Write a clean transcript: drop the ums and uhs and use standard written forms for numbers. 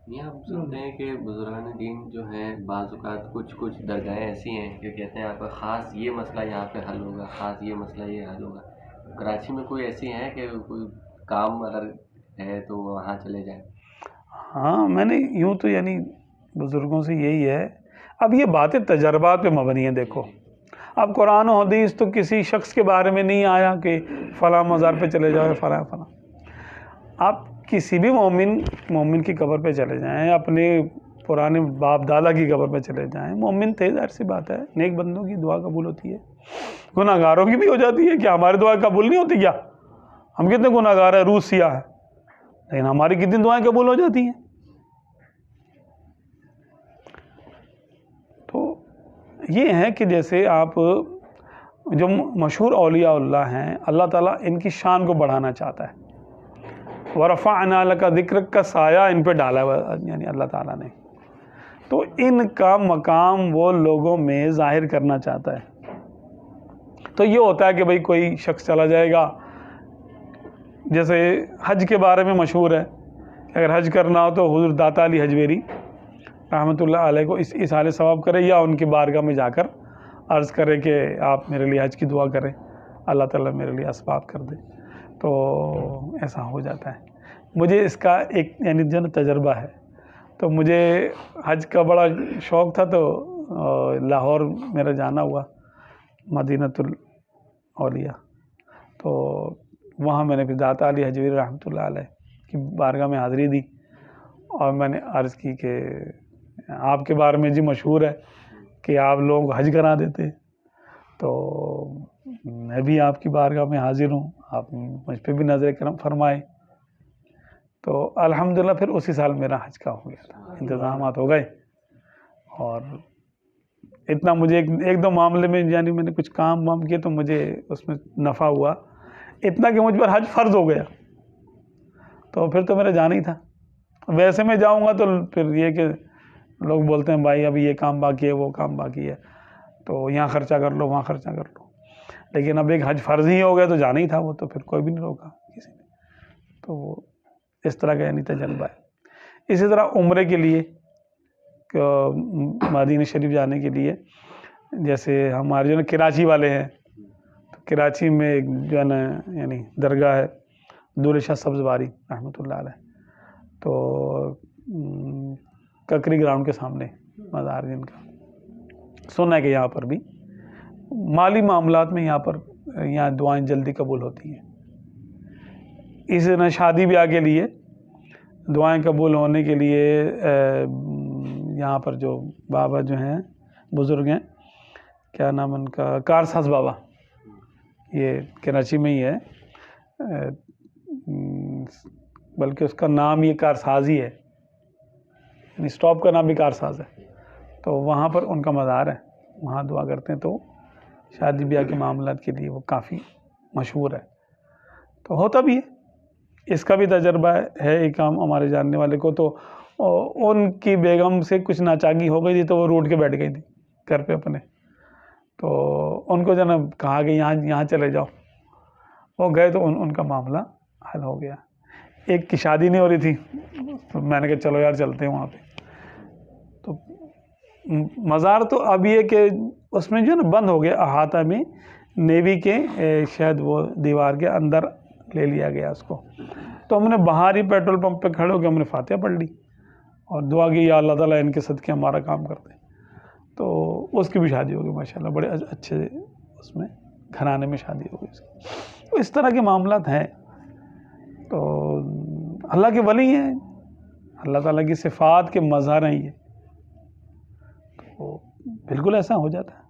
یہ ہم سنتے ہیں کہ بزرگان دین جو ہیں بعض اوقات کچھ درگاہیں ایسی ہیں کہ کہتے ہیں آپ کا خاص یہ مسئلہ یہاں پہ حل ہوگا، خاص یہ مسئلہ یہ حل ہوگا. کراچی میں کوئی ایسی ہیں کہ کوئی کام اگر ہے تو وہاں چلے جائیں؟ ہاں، میں نے یوں تو یعنی بزرگوں سے یہی ہے. اب یہ باتیں تجربات پہ مبنی ہیں. دیکھو اب قرآن و حدیث تو کسی شخص کے بارے میں نہیں آیا کہ فلاں مزار پہ چلے جاؤ فلاں. آپ کسی بھی مومن کی قبر پہ چلے جائیں، اپنے پرانے باپ دادا کی قبر پہ چلے جائیں، مومن تھے، ظاہر سی بات ہے نیک بندوں کی دعا قبول ہوتی ہے، گناہ گاروں کی بھی ہو جاتی ہے. کیا ہماری دعا قبول نہیں ہوتی؟ کیا ہم کتنے گناہ گار ہیں، روح سیاہ ہے، لیکن ہماری کتنی دعائیں قبول ہو جاتی ہیں. تو یہ ہے کہ جیسے آپ جو مشہور اولیاء اللہ ہیں، اللہ تعالیٰ ان کی شان کو بڑھانا چاہتا ہے. وَرَفَعْنَا لَكَ ذِكْرَكَ کا سایہ ان پہ ڈالا ہے یعنی اللہ تعالیٰ نے. تو ان کا مقام وہ لوگوں میں ظاہر کرنا چاہتا ہے. تو یہ ہوتا ہے کہ بھئی کوئی شخص چلا جائے گا، جیسے حج کے بارے میں مشہور ہے، اگر حج کرنا ہو تو حضور داتا علی حجویری رحمۃ اللہ علیہ کو اس اصالِ ثواب کرے یا ان کی بارگاہ میں جا کر عرض کرے کہ آپ میرے لیے حج کی دعا کریں، اللہ تعالیٰ میرے لیے اسباب کر دے. تو ایسا ہو جاتا ہے. مجھے اس کا ایک یعنی جو تجربہ ہے، تو مجھے حج کا بڑا شوق تھا، تو لاہور میرا جانا ہوا مدینۃ الاولیاء. تو وہاں میں نے پھر داتا علی حجویری رحمۃ اللہ علیہ کی بارگاہ میں حاضری دی، اور میں نے عرض کی کہ آپ کے بارے میں جی مشہور ہے کہ آپ لوگوں کو حج کرا دیتے، تو میں بھی آپ کی بارگاہ میں حاضر ہوں، آپ مجھ پہ بھی نظر کرم فرمائے. تو الحمدللہ پھر اسی سال میرا حج کا ہو گیا تھا، انتظامات ہو گئے. اور اتنا مجھے ایک دو معاملے میں یعنی میں نے کچھ کام وام کیے تو مجھے اس میں نفع ہوا اتنا کہ مجھ پر حج فرض ہو گیا. تو پھر تو میرا جانا ہی تھا. ویسے میں جاؤں گا تو پھر یہ کہ لوگ بولتے ہیں بھائی ابھی یہ کام باقی ہے، وہ کام باقی ہے، تو یہاں خرچہ کر لو، وہاں خرچہ کر لو. لیکن اب ایک حج فرض ہی ہو گیا تو جانا ہی تھا، وہ تو پھر کوئی بھی نہیں روکا کسی نے. تو اس طرح کا یعنی تجربہ ہے. اسی طرح عمرے کے لیے مدینہ شریف جانے کے لیے، جیسے ہمارے جو نا کراچی والے ہیں، تو کراچی میں ایک جو ہے نا یعنی درگاہ ہے دولت شاہ سبز باری رحمۃ اللہ علیہ، تو ککری گراؤنڈ کے سامنے مزار جن کا. سنا ہے کہ یہاں پر بھی مالی معاملات میں یہاں دعائیں جلدی قبول ہوتی ہیں. اس طرح شادی بیاہ کے لیے دعائیں قبول ہونے کے لیے یہاں پر جو بابا جو ہیں بزرگ ہیں، کیا نام ان کا، کارساز بابا، یہ کراچی میں ہی ہے، بلکہ اس کا نام یہ کارساز ہی ہے، یعنی اسٹاپ کا نام بھی کارساز ہے. تو وہاں پر ان کا مزار ہے، وہاں دعا کرتے ہیں. تو شادی بیاہ کے معاملات کے لیے وہ کافی مشہور ہے. تو ہوتا بھی ہے، اس کا بھی تجربہ ہے. ایک کام ہمارے جاننے والے کو، تو ان کی بیگم سے کچھ ناچاگی ہو گئی تھی، تو وہ روٹ کے بیٹھ گئی تھی گھر پہ اپنے. تو ان کو جناب کہا کہ یہاں چلے جاؤ، وہ گئے تو ان کا معاملہ حل ہو گیا. ایک کی شادی نہیں ہو رہی تھی، تو میں نے کہا چلو یار چلتے ہیں وہاں پہ. تو مزار تو اب یہ کہ اس میں جو ہے نا بند ہو گیا، احاطہ میں نیوی کے شاید وہ دیوار کے اندر لے لیا گیا اس کو. تو ہم نے باہر ہی پیٹرول پمپ پہ کھڑے ہو کے ہم نے فاتحہ پڑھ لی اور دعا کی یا اللہ تعالیٰ ان کے صدقے ہمارا کام کر دے. تو اس کی بھی شادی ہو گئی ماشاءاللہ، بڑے اچھے اس میں گھرانے میں شادی ہو گئی اس کی. تو اس طرح کے معاملات ہیں. تو اللہ کے ولی ہیں، اللہ تعالیٰ کی صفات کے مظہر ہیں یہ، تو بالکل ایسا ہو جاتا ہے.